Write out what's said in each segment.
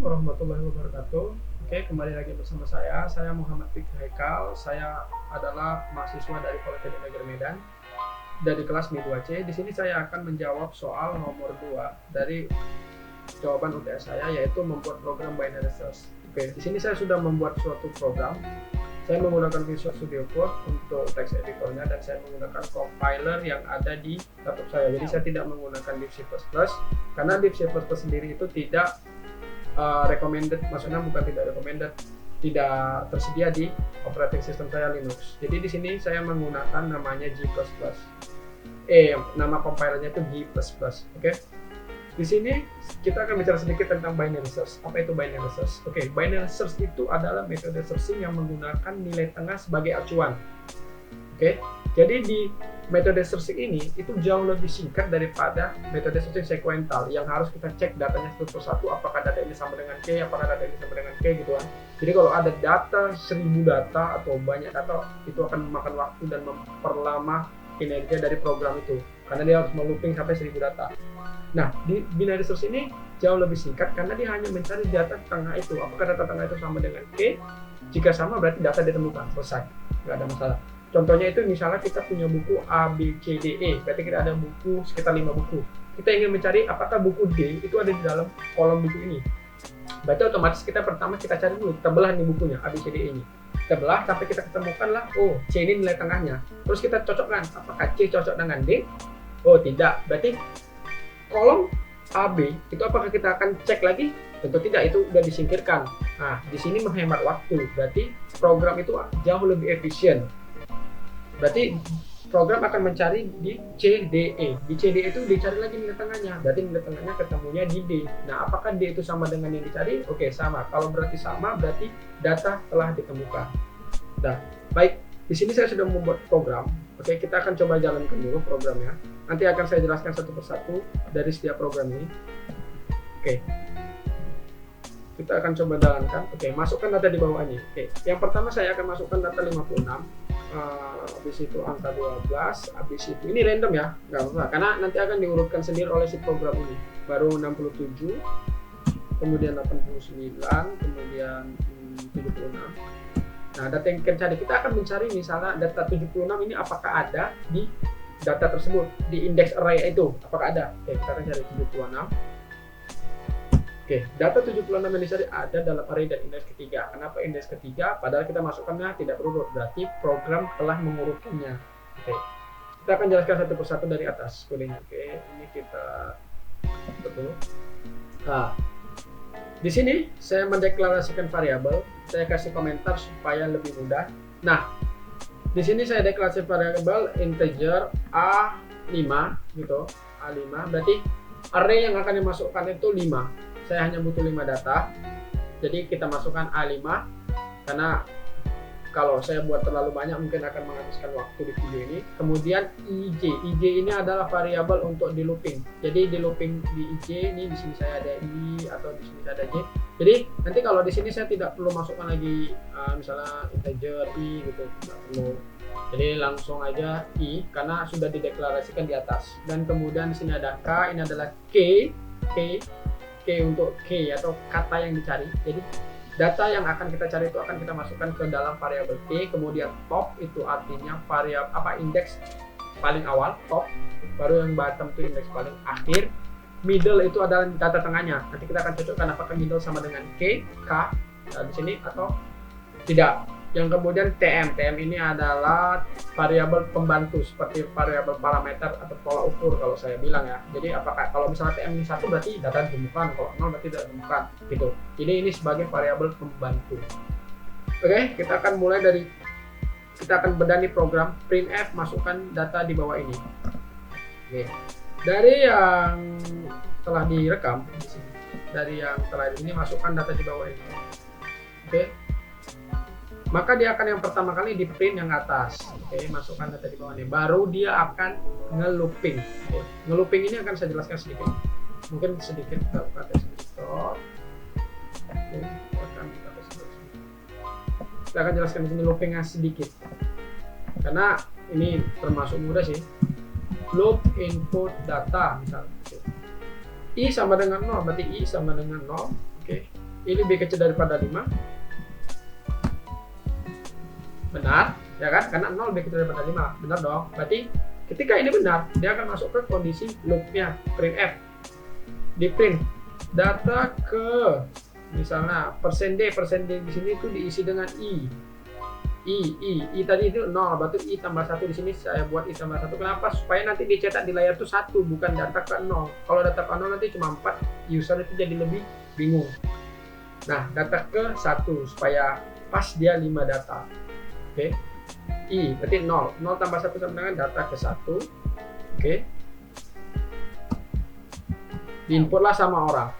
Assalamualaikum warahmatullahi wabarakatuh. Oke, kembali lagi bersama saya Muhammad Fikri Haikal. Saya adalah mahasiswa dari Politeknik Negeri Medan dari kelas Mi2C. Di sini saya akan menjawab soal nomor 2 dari jawaban UTS saya, yaitu membuat program binary search. Oke, di sini saya sudah membuat suatu program. Saya menggunakan Visual Studio Code untuk text editornya, dan saya menggunakan compiler yang ada di laptop saya. Jadi saya tidak menggunakan Deep C++, karena Deep C++ sendiri itu tidak recommended, maksudnya bukan tidak recommended, tidak tersedia di operating system saya Linux. Jadi di sini saya menggunakan namanya G++. Nama compilernya itu G++. Oke. Di sini kita akan bicara sedikit tentang binary search. Apa itu binary search? Oke, binary search itu adalah metode searching yang menggunakan nilai tengah sebagai acuan. Oke, jadi di metode searching ini itu jauh lebih singkat daripada metode searching sekuental yang harus kita cek datanya satu persatu, apakah data ini sama dengan K, apakah data ini sama dengan K, gitu kan. Jadi kalau ada data 1000 data atau banyak data, itu akan memakan waktu dan memperlama kinerja dari program itu, karena dia harus melooping sampai 1000 data. Nah, di binary search ini jauh lebih singkat karena dia hanya mencari data tengah itu. Apakah data tengah itu sama dengan K? Jika sama, berarti data ditemukan, selesai, nggak ada masalah. Contohnya itu misalnya kita punya buku A, B, C, D, E. Berarti kita ada buku sekitar 5 buku. Kita ingin mencari apakah buku D itu ada di dalam kolom buku ini. Berarti otomatis kita pertama kita cari dulu, kita belah nih bukunya A, B, C, D, E ini. Kita belah sampai kita ketemukan lah, oh C ini nilai tengahnya. Terus kita cocokkan, apakah C cocok dengan D? Oh tidak, berarti kolom AB itu apakah kita akan cek lagi? Tentu tidak, itu sudah disingkirkan. Nah, di sini menghemat waktu, berarti program itu jauh lebih efisien. Berarti program akan mencari di CDE. Di CDE itu dicari lagi nilai tengahnya, berarti nilai tengahnya ketemunya di D. Nah, apakah D itu sama dengan yang dicari? Oke, sama. Kalau berarti sama, berarti data telah ditemukan. Nah, baik. Di sini saya sudah membuat program. Oke, kita akan coba jalankan dulu programnya. Nanti akan saya jelaskan satu persatu dari setiap program ini. Oke, kita akan coba jalankan. Oke, masukkan data di bawah ini. Oke, yang pertama saya akan masukkan data 56. Habis itu angka 12. Habis itu ini random ya, nggak apa-apa, karena nanti akan diurutkan sendiri oleh si program ini. Baru 67, kemudian 89, kemudian 76. Nah, data yang kita cari, kita akan mencari misalnya data 76 ini apakah ada di data tersebut, di index array itu, apakah ada. Oke, kita akan cari 76. Oke, data 76 yang dicari ada dalam array dan indeks ketiga. Kenapa indeks ketiga? Padahal kita masukkannya tidak berurut, berarti program telah mengurutkannya. Oke, kita akan jelaskan satu persatu dari atas kodenya. Oke, ini kita betul. Nah, di sini saya mendeklarasikan variabel, saya kasih komentar supaya lebih mudah. Nah, di sini saya deklarasi variabel integer A5 gitu, A5, berarti array yang akan dimasukkan itu 5. Saya hanya butuh 5 data. Jadi kita masukkan A5 karena kalau saya buat terlalu banyak mungkin akan menghabiskan waktu di video ini. Kemudian IJ ini adalah variabel untuk di looping. Jadi di looping di IJ ini, di sini saya ada I atau di sini saya ada J. Jadi nanti kalau di sini saya tidak perlu masukkan lagi misalnya integer I gitu, tidak perlu. Jadi langsung aja I karena sudah dideklarasikan di atas. Dan kemudian di sini ada K, ini adalah K untuk K atau kata yang dicari. Jadi data yang akan kita cari itu akan kita masukkan ke dalam variabel K. Kemudian top itu artinya variabel indeks paling awal, top. Baru yang bottom itu indeks paling akhir. Middle itu adalah data tengahnya. Nanti kita akan cocokkan apakah middle sama dengan K, K di sini atau tidak. Yang kemudian TM ini adalah variabel pembantu seperti variabel parameter atau pola ukur kalau saya bilang ya. Jadi apakah kalau misalnya TM ini 1 berarti data ditemukan, kalau 0 berarti tidak ditemukan gitu. Jadi ini sebagai variabel pembantu. Oke, kita akan mulai dari, kita akan bedani program printf, masukkan data di bawah ini. Oke, dari yang telah direkam di sini, dari yang telah ini masukkan data di bawah ini. Oke, maka dia akan yang pertama kali di print yang atas. Oke, masukkan data di bawah ini, baru dia akan ngelooping. Oke, ngelooping ini akan saya jelaskan sedikit, mungkin sedikit kita buka desktop. Oke, kita akan jelaskan di sini loopingnya sedikit karena ini termasuk mudah sih. Loop input data misalnya. I sama dengan 0, berarti I sama dengan 0. Oke, i lebih kecil daripada 5. Benar, ya kan? Karena 0 lebih kecil daripada 5. Benar dong. Berarti ketika ini benar, dia akan masuk ke kondisi loopnya printf. Di print data ke misalnya %d di sini itu diisi dengan i tadi itu 0, berarti i tambah 1 di sini saya buat i tambah 1. Kenapa? Supaya nanti dicetak di layar itu 1, bukan data ke 0. Kalau data ke 0 nanti cuma 4, user itu jadi lebih bingung. Nah, data ke 1 supaya pas dia 5 data. Oke. I berarti 0 tambah 1 sama dengan data ke 1. Oke. Diinputlah sama orang,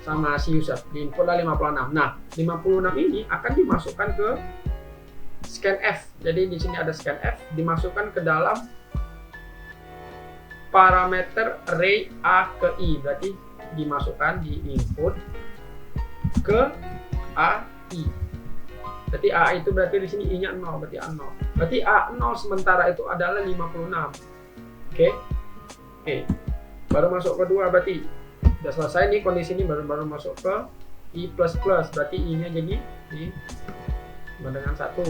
sama si user, diinputlah 56. Nah, 56 ini akan dimasukkan ke scanf. Jadi di sini ada scanf, dimasukkan ke dalam parameter array a ke i. Berarti dimasukkan di input ke ai. Berarti a itu berarti di sini i-nya 0, berarti a0. Berarti a0 sementara itu adalah 56. Oke. Baru masuk kedua, berarti udah selesai nih kondisi ini, baru masuk ke i++. Berarti i-nya jadi i sama dengan 1.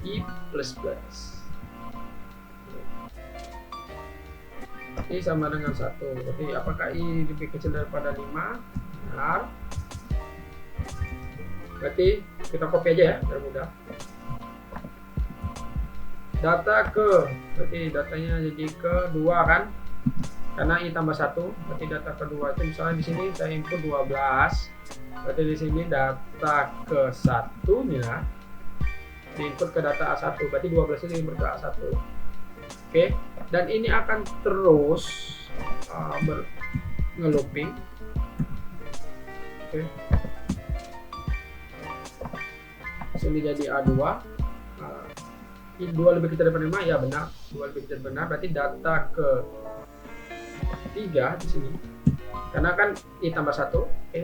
I++. I sama dengan 1. Berarti apakah i lebih kecil daripada 5? Benar. Berarti kita copy aja ya, biar mudah. Data ke, berarti datanya jadi ke 2 kan? Karena i tambah 1, berarti data kedua itu misalnya di sini saya input 12. Berarti di sini data ke 1-nya diinput ke data A1, berarti 12 itu diinput ke A1. Oke, dan ini akan terus ngelooping. Oke. Sini jadi A2. I 2 lebih kecil daripada 5, ya benar. 2 lebih kecil benar, berarti data ke 3 di sini. Karena kan i tambah 1.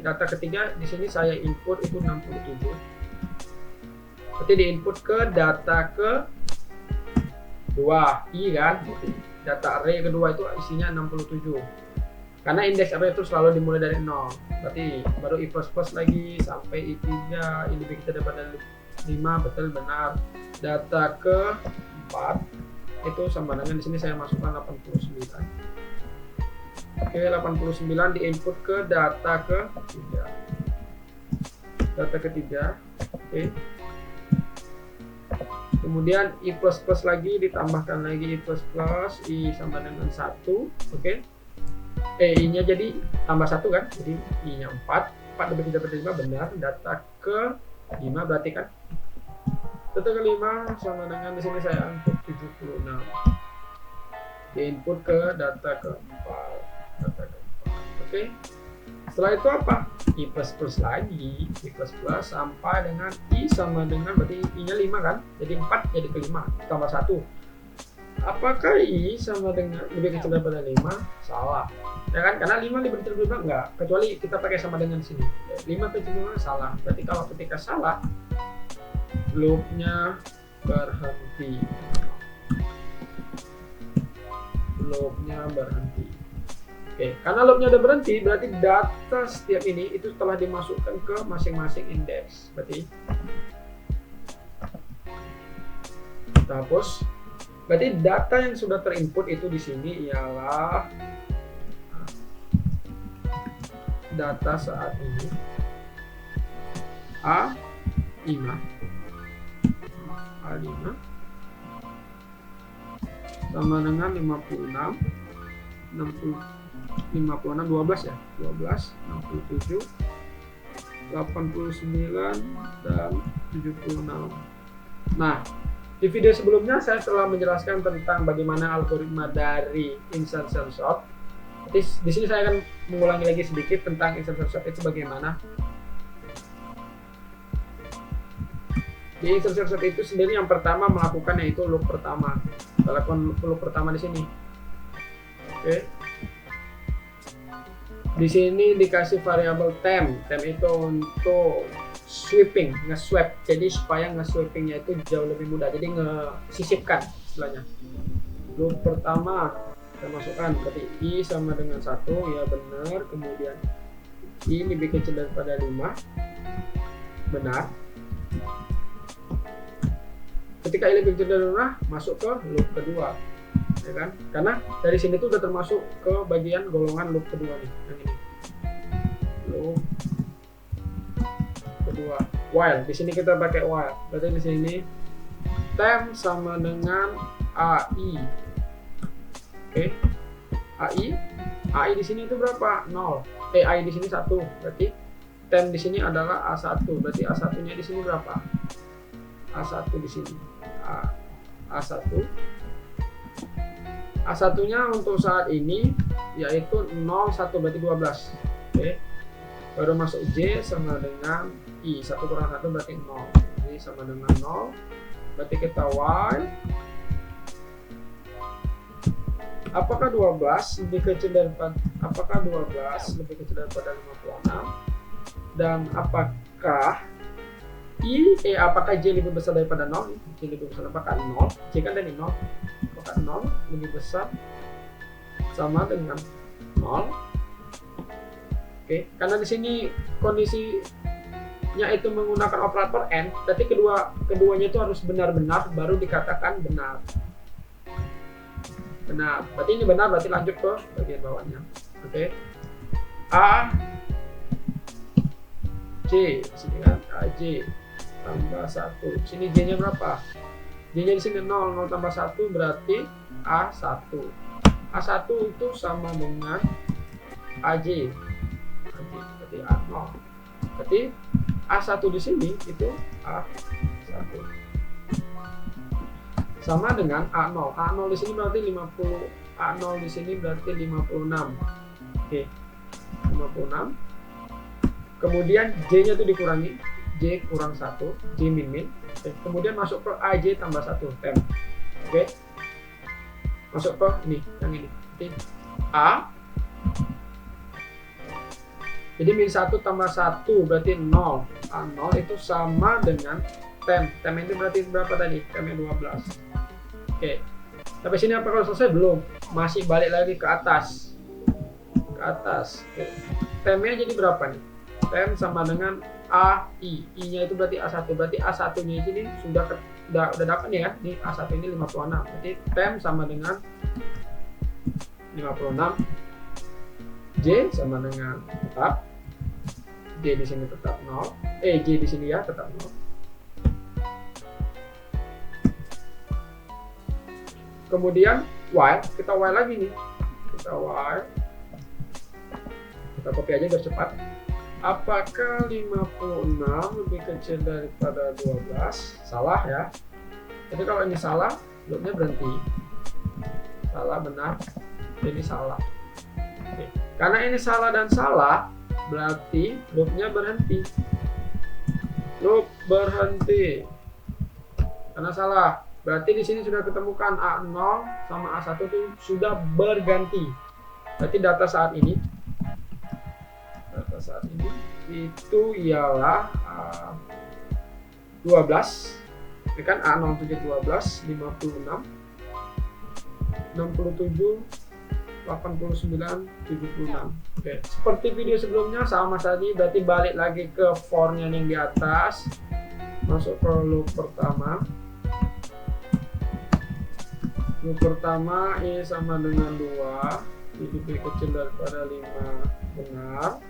Data ketiga di sini saya input itu 67. Berarti diinput ke data ke 2 i kan. Data array kedua itu isinya 67. Karena indeks array itu selalu dimulai dari 0. Berarti baru i++ lagi sampai i3, i lebih kecil daripada 5, betul benar. Data ke 4 itu sama dengan di sini saya masukkan 89. Oke, 89 diinput ke data ke 3. Data ketiga. Oke. Kemudian i++ lagi ditambahkan lagi i++, i sama dengan 1. Oke. I-nya jadi tambah 1 kan? Jadi i-nya 4. 4 lebih kecil daripada 5, benar. Data ke 5 berarti kan? Data ke 5 sama dengan di sini saya input 76. Diinput ke data ke 4. Oke. Setelah itu apa? I++ lagi, i++ sampai dengan i sama dengan berarti i-nya 5 kan? Jadi 4 jadi ke 5 tambah 1. Apakah i sama dengan lebih kecil daripada 5? Salah. Ya kan? Karena 5 lebih kecil daripada 5 enggak, kecuali kita pakai sama dengan sini. 5 kecil daripada salah. Berarti kalau ketika salah loopnya berhenti. Loopnya berhenti. Oke, karena loopnya udah berhenti, berarti data setiap ini itu telah dimasukkan ke masing-masing indeks. Berarti kita hapus. Berarti data yang sudah terinput itu di sini ialah data saat ini A5 sama dengan 56 12 ya, 12 67 89 dan 76. Nah, di video sebelumnya saya telah menjelaskan tentang bagaimana algoritma dari insertion sort. Di sini saya akan mengulangi lagi sedikit tentang insertion sort itu bagaimana. Di insertion sort itu sendiri yang pertama melakukan yaitu loop pertama. Kita lakukan loop pertama di sini. Oke. Di sini dikasih variabel temp. Temp itu untuk sweeping, nge-sweep. Jadi supaya nge-sweepingnya itu jauh lebih mudah. Jadi ngesisipkan istilahnya. Loop pertama kita masukkan berarti i sama dengan 1, ya benar. Kemudian I lebih kecil daripada 5, benar. Ketika I lebih kecil dari 5, masuk ke loop kedua, ya kan? Karena dari sini tuh udah termasuk ke bagian golongan loop kedua nih, yang ini. Loop kedua. While, di sini kita pakai while. Berarti di sini temp sama dengan AI. Oke. AI di sini itu berapa? 0. AI di sini 1. Berarti temp di sini adalah A1. Berarti A1-nya di sini berapa? A1 di sini. A1. A1-nya untuk saat ini yaitu 0, 1 berarti 12. Oke. Baru masuk J sama dengan I. 1 kurang 1 berarti 0. Jadi sama dengan 0. Berarti kita Y. Apakah 12 lebih kecil daripada 56? Dan apakah apakah J lebih besar daripada 0? J lebih besar, apakah 0? J kan dari 0. Apakah 0 lebih besar sama dengan 0? Oke, karena di sini kondisinya itu menggunakan operator AND, berarti keduanya itu harus benar-benar baru dikatakan benar. Benar, berarti ini benar, berarti lanjut ke bagian bawahnya. Oke. A J, sini kan AJ tambah 1. Sini J-nya berapa? J-nya di sini 0, 0 tambah 1 berarti A1. A1 itu sama dengan AJ. Berarti A0. Berarti A1 di sini itu A1. Sama dengan A0. A0 di sini berarti 50. A0 di sini berarti 56. Oke. 56. Kemudian J-nya itu dikurangi. J kurang 1. J min. Oke. Kemudian masuk ke AJ tambah 1. Temp. Oke. Masuk ke ini, yang ini. Oke. A. Jadi min 1 tambah 1 berarti 0. A0 itu sama dengan temp. Temp ini berarti berapa tadi? Tempnya 12. Oke. Sampai sini apakah selesai? Belum. Masih balik lagi ke atas. Ke atas. Oke. Tempnya jadi berapa nih? Temp sama dengan AI. I-nya itu berarti A1. Berarti A1-nya ini sudah dapat nih kan? Ini A1 ini 56. Berarti temp sama dengan 56. J sama dengan tetap. J di sini tetap 0. J di sini ya tetap 0. Kemudian while, kita while lagi nih. Kita while. Kita copy aja biar cepat. Apakah 56 lebih kecil daripada 12? Salah ya. Jadi kalau ini salah, loopnya berhenti. Salah, benar. Ini salah. Oke. Karena ini salah dan salah, berarti loopnya berhenti. Loop berhenti. Karena salah. Berarti di sini sudah ketemukan A0 sama A1 itu sudah berganti. Berarti data saat ini itu ialah 12. Ini kan A0 itu 12, 56, 67, 89, 76. Oke, seperti video sebelumnya sama tadi, berarti balik lagi ke for-nya yang di atas. Masuk ke loop pertama. Loop pertama I sama dengan 2, I lebih kecil daripada 5, benar.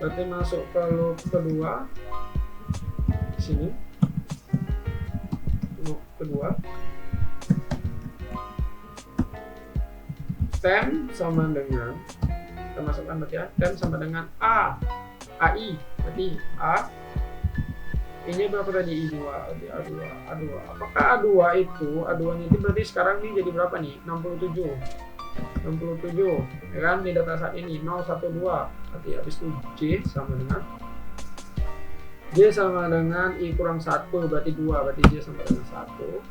Berarti masuk ke loop kedua. Sini. Loop kedua. Temp sama dengan, kita masukkan berarti ya, temp sama dengan AI. Berarti A. Ini berapa tadi? I2, A2. Apakah A2 itu, A2-nya itu berarti sekarang ini jadi berapa nih? 67, ya kan? Di data saat ini 012. Berarti habis itu J sama dengan I kurang 1, berarti 2, berarti J sama dengan 1.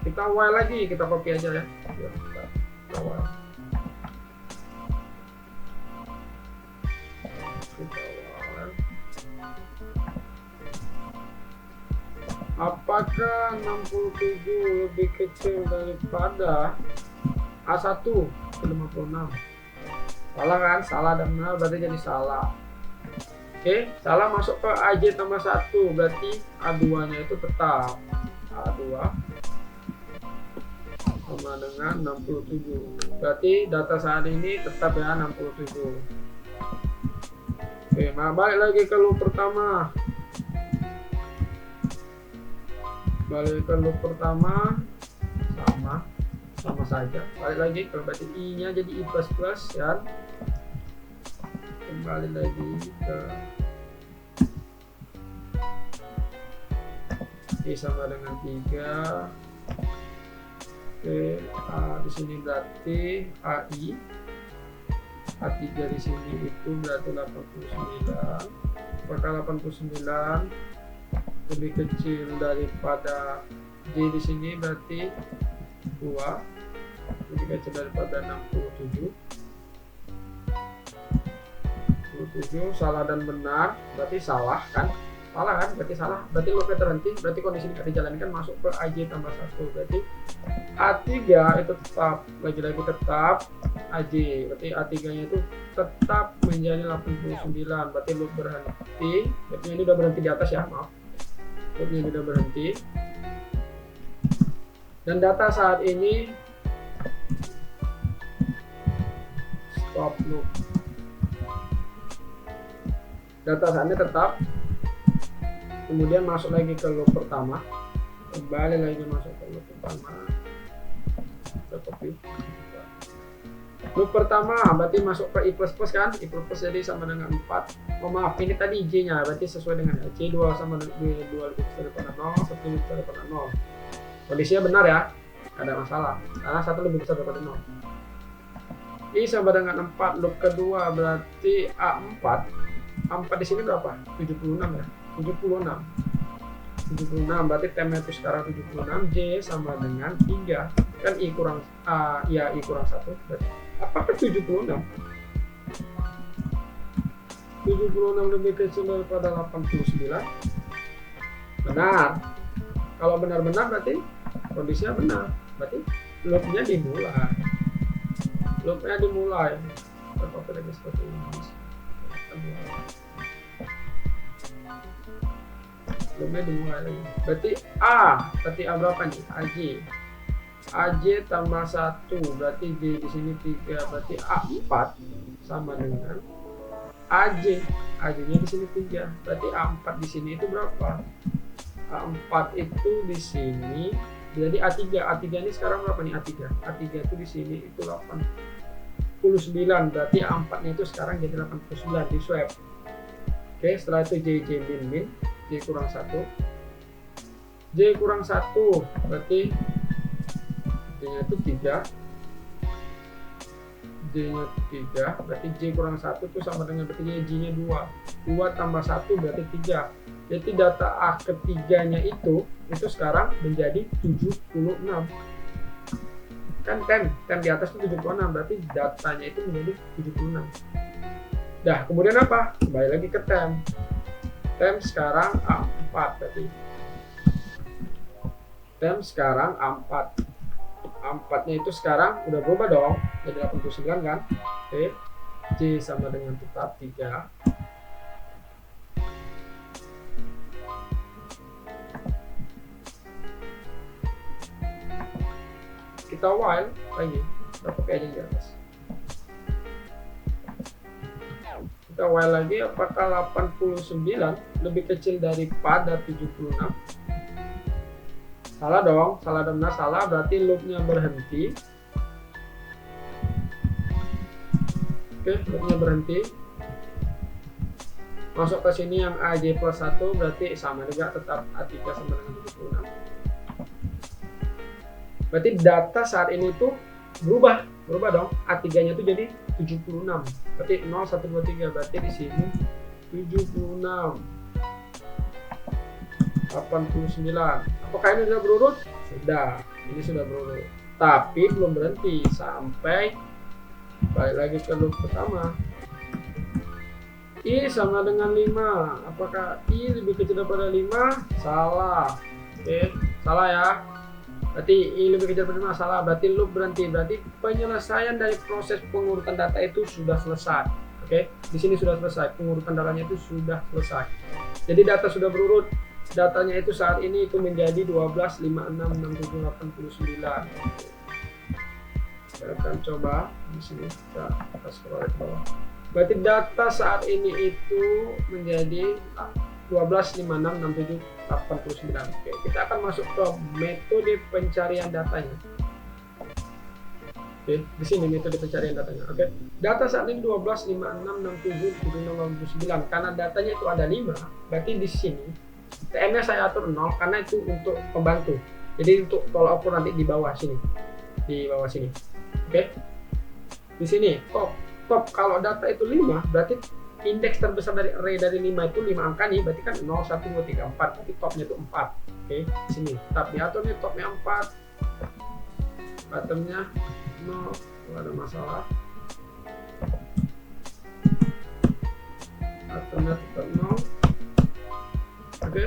Kita Y lagi, kita copy aja ya. Kita Y. Apakah 67 lebih kecil daripada A1 ke 56? Salah kan? Salah dan benar berarti jadi salah. Oke, salah masuk ke AJ tambah 1, berarti A2 nya itu tetap A2 sama dengan 67. Berarti data saat ini tetap ya 67. Oke, nah balik lagi ke loop pertama. Balik ke loop pertama, sama saja. Balik lagi ke berarti I nya jadi I++ ya. Kembali lagi ke I sama dengan 3. Oke, di sini berarti AI A3 di sini itu berarti 89. Apakah 89 lebih kecil daripada J di sini berarti 2 lebih kecil daripada 67. Salah dan benar berarti salah kan? Salah kan? Berarti salah. Berarti loopnya terhenti. Berarti kondisi ini dijalankan masuk ke AJ tambah 1. Berarti A3 itu tetap, lagi-lagi tetap AJ. Berarti A3 nya itu tetap menjadi 89. Berarti loop berhenti. Loopnya ini udah berhenti di atas ya, maaf. Loopnya ini udah berhenti. Dan data saat ini stop loop. Data saat ini tetap. Kemudian masuk lagi ke loop pertama, kembali lagi masuk ke loop pertama, kita copy. Loop pertama berarti masuk ke I++ kan, I++ jadi sama dengan 4. Oh maaf, ini tadi J nya berarti sesuai dengan J 2 sama dengan 2 lebih besar daripada 0, 1 lebih besar daripada 0. Kondisinya benar ya, tidak ada masalah karena 1 lebih besar daripada 0. I sama dengan 4. Loop kedua berarti A4. A4 di sini berapa? 76 ya. 76 berarti temnya itu sekarang 76. J sama dengan 3 kan I kurang ya I kurang 1 berarti apakah 76 lebih kecil daripada 89? Benar. Kalau benar-benar berarti kondisinya benar, berarti loopnya dimulai seperti lagi seperti ini. Loopnya dimulai lagi. Berarti A berapa nih? AJ tambah 1 berarti J di sini 3 berarti A4 sama dengan AJ. AJ-nya di sini 3 berarti A4 di sini itu berapa? A4 itu di sini jadi A3 ini sekarang berapa nih? A3 itu di sini itu 89 berarti A4 nya itu sekarang jadi 89 di swap. Oke, setelah itu J min J kurang 1 berarti J nya itu 3 berarti J kurang 1 itu sama dengan berarti J nya 2 tambah 1 berarti 3. Jadi data A ketiganya itu sekarang menjadi 76 kan, tem di atas itu 76 berarti datanya itu menjadi 76. Dah, kemudian apa? Kembali lagi ke tem sekarang A4 berarti tem sekarang A4 nya itu sekarang udah berubah dong jadi 89 kan. Oke, J sama dengan tetap 3. Kita while lagi, kita pakai aja di atas. Kita while lagi, apakah 89 lebih kecil daripada 76? Salah dong, salah dan benar salah, berarti loopnya berhenti. Oke, loopnya berhenti. Masuk ke sini yang AJ plus 1 berarti sama juga tetap A3 sama dengan 76. Berarti data saat ini tuh berubah dong. A3 nya tuh jadi 76. Berarti 0 1 2 3 berarti di sini 76. 89. Apakah ini sudah berurut? Sudah. Ini sudah berurut. Tapi belum berhenti sampai balik lagi ke loop pertama. I sama dengan 5. Apakah I lebih kecil daripada 5? Salah. Oke, salah ya. Berarti ini lebih kecil dari masalah, berarti loop berhenti, berarti penyelesaian dari proses pengurutan data itu sudah selesai. Oke, di sini sudah selesai, pengurutan datanya itu sudah selesai. Jadi data sudah berurut, datanya itu saat ini itu menjadi 12, 5, 6, 6, 7, 8, 9. Kita akan coba di sini, kita scroll ke bawah. Berarti data saat ini itu menjadi 12, 5, 6, 6, 7, 89. Oke, kita akan masuk ke metode pencarian datanya. Oke, di sini metode pencarian datanya. Oke, data saat ini 12, 5, 6, 6, 7, 89. Karena datanya itu ada 5, berarti di sini TM-nya saya atur 0 karena itu untuk pembantu. Jadi untuk tolak ukur nanti di bawah sini. Di bawah sini. Oke. Di sini top kalau data itu 5, berarti indeks terbesar dari array dari 5 itu 5 angka nih, berarti kan 0, 1, 2, 3, 4, berarti topnya itu 4. Oke, di sini tetap diatur nih, topnya 4, bottomnya 0, tidak ada masalah, bottomnya tetap 0. Oke,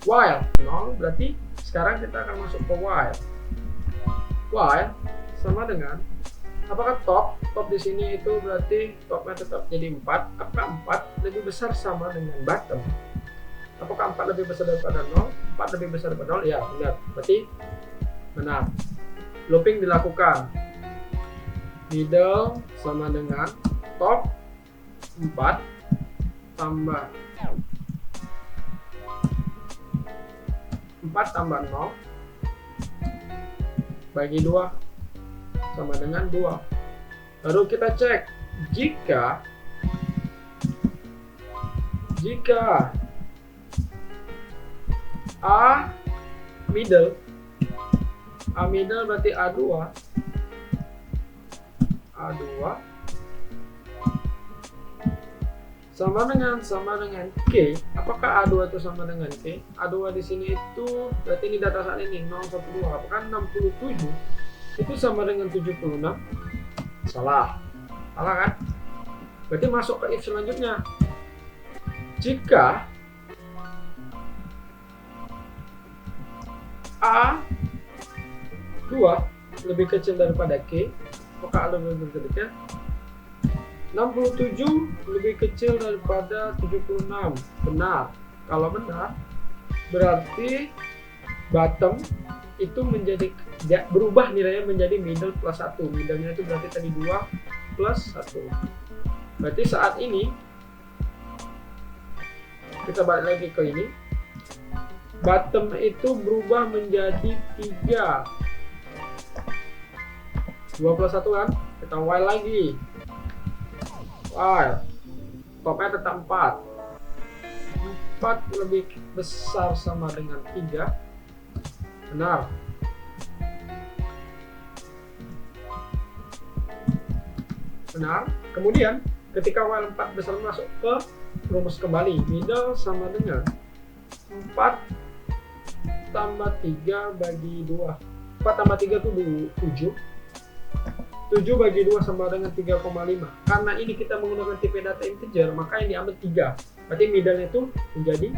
while 0, berarti sekarang kita akan masuk ke while sama dengan apakah top di sini itu berarti topnya tetap jadi 4. Apakah 4 lebih besar sama dengan bottom? Apakah 4 lebih besar daripada 0? 4 lebih besar daripada 0? Ya, benar. Berarti benar. Looping dilakukan. Middle sama dengan top 4 tambah 4 tambah 0 bagi 2 sama dengan 2. Lalu kita cek jika A middle berarti A2 sama dengan K. Apakah A2 itu sama dengan K? A2 di sini itu berarti ini data saat ini 012. Apakah 67 itu sama dengan 76? Salah kan? Berarti masuk ke if selanjutnya. Jika A2 lebih kecil daripada K, apakah A lebih kecil? 67 lebih kecil daripada 76. Benar. Kalau benar, berarti bottom itu menjadi berubah nilainya menjadi middle plus 1. Middle-nya itu berarti tadi 2 plus 1. Berarti saat ini kita balik lagi ke ini. Bottom itu berubah menjadi 3. 2 plus 1 kan? Kita while lagi. While. Topnya tetap 4. 4 lebih besar sama dengan 3. Benar. Kemudian ketika while 4 besar masuk ke rumus kembali, middle sama dengan 4 tambah 3 bagi 2. 4 tambah 3 itu 7. 7 bagi 2 sama dengan 3,5. Karena ini kita menggunakan tipe data integer, maka yang diambil 3. Berarti middle itu menjadi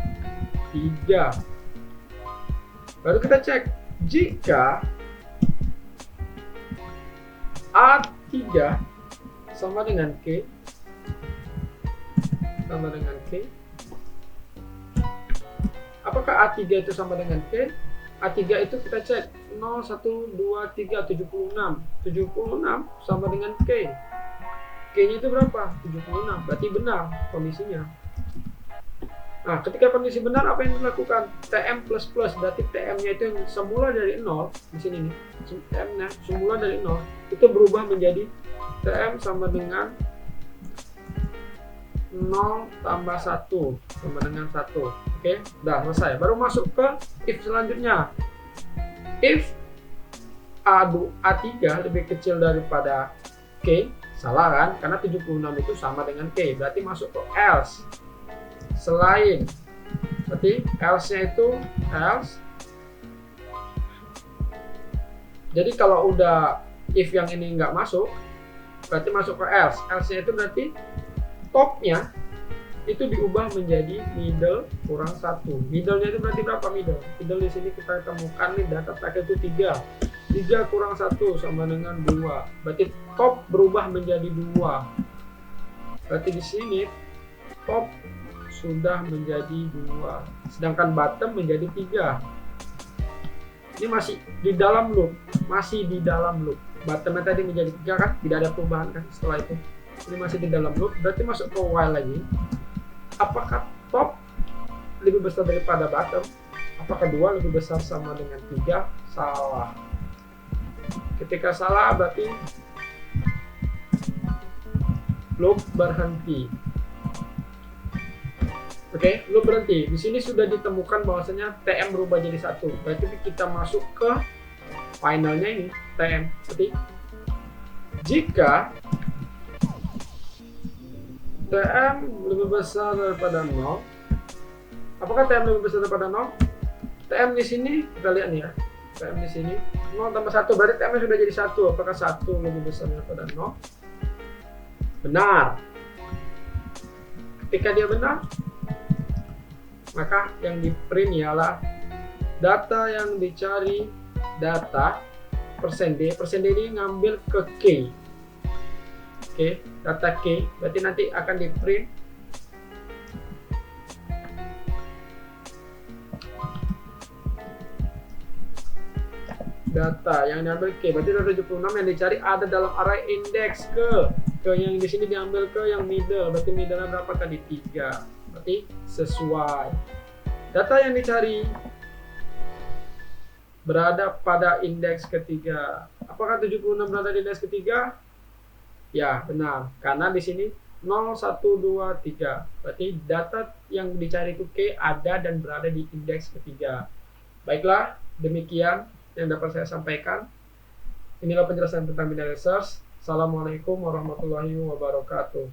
3. Baru kita cek jika A3 sama dengan K, apakah A3 itu sama dengan K? A3 itu kita cek 0, 1, 2, 3, 76. 76 sama dengan K. K-nya itu berapa? 76. Berarti benar kondisinya. Nah, ketika kondisi benar, apa yang dilakukan? TM plus plus, berarti TM-nya itu yang semula dari 0, di sini nih, TM-nya semula dari 0, itu berubah menjadi TM sama dengan 0 tambah 1, sama dengan 1. Oke, udah selesai. Baru masuk ke if selanjutnya. If A3 lebih kecil daripada K, salah kan? Karena 76 itu sama dengan K, berarti masuk ke else. Selain, berarti else-nya itu else. Jadi kalau udah if yang ini nggak masuk, berarti masuk ke else. Else-nya itu berarti topnya itu diubah menjadi middle kurang 1. Middle-nya itu berarti berapa middle? Middle di sini kita temukan nih data terakhir itu 3. 3 kurang 1 sama dengan 2. Berarti top berubah menjadi 2. Berarti di sini top sudah menjadi 2. Sedangkan bottom menjadi 3. Ini masih di dalam loop. Masih di dalam loop. Bottomnya tadi menjadi 3 kan? Tidak ada perubahan kan setelah itu. Ini masih di dalam loop. Berarti masuk ke while lagi. Apakah top lebih besar daripada bottom? Apakah 2 lebih besar sama dengan 3? Salah. Ketika salah berarti loop berhenti. Oke, loop berhenti. Di sini sudah ditemukan bahwasanya TM berubah jadi 1. Berarti kita masuk ke finalnya ini, TM. Berarti jika TM lebih besar daripada 0, apakah TM lebih besar daripada 0? TM di sini kita lihat nih ya. TM di sini 0 tambah 1 berarti TM sudah jadi 1. Apakah 1 lebih besar daripada 0? Benar. Ketika dia benar, maka yang di print ialah data yang dicari, data persen D ini ngambil ke K. Oke, data K berarti nanti akan di print data yang diambil K, berarti 276 yang dicari ada dalam array index ke yang di sini diambil ke yang middle, berarti middle berapa tadi? 3. Berarti sesuai. Data yang dicari berada pada indeks ketiga. Apakah 76 berada di indeks ketiga? Ya, benar. Karena di sini 0, 1, 2, 3. Berarti data yang dicari itu K ada dan berada di indeks ketiga. Baiklah, demikian yang dapat saya sampaikan. Inilah penjelasan tentang binary search. Assalamualaikum warahmatullahi wabarakatuh.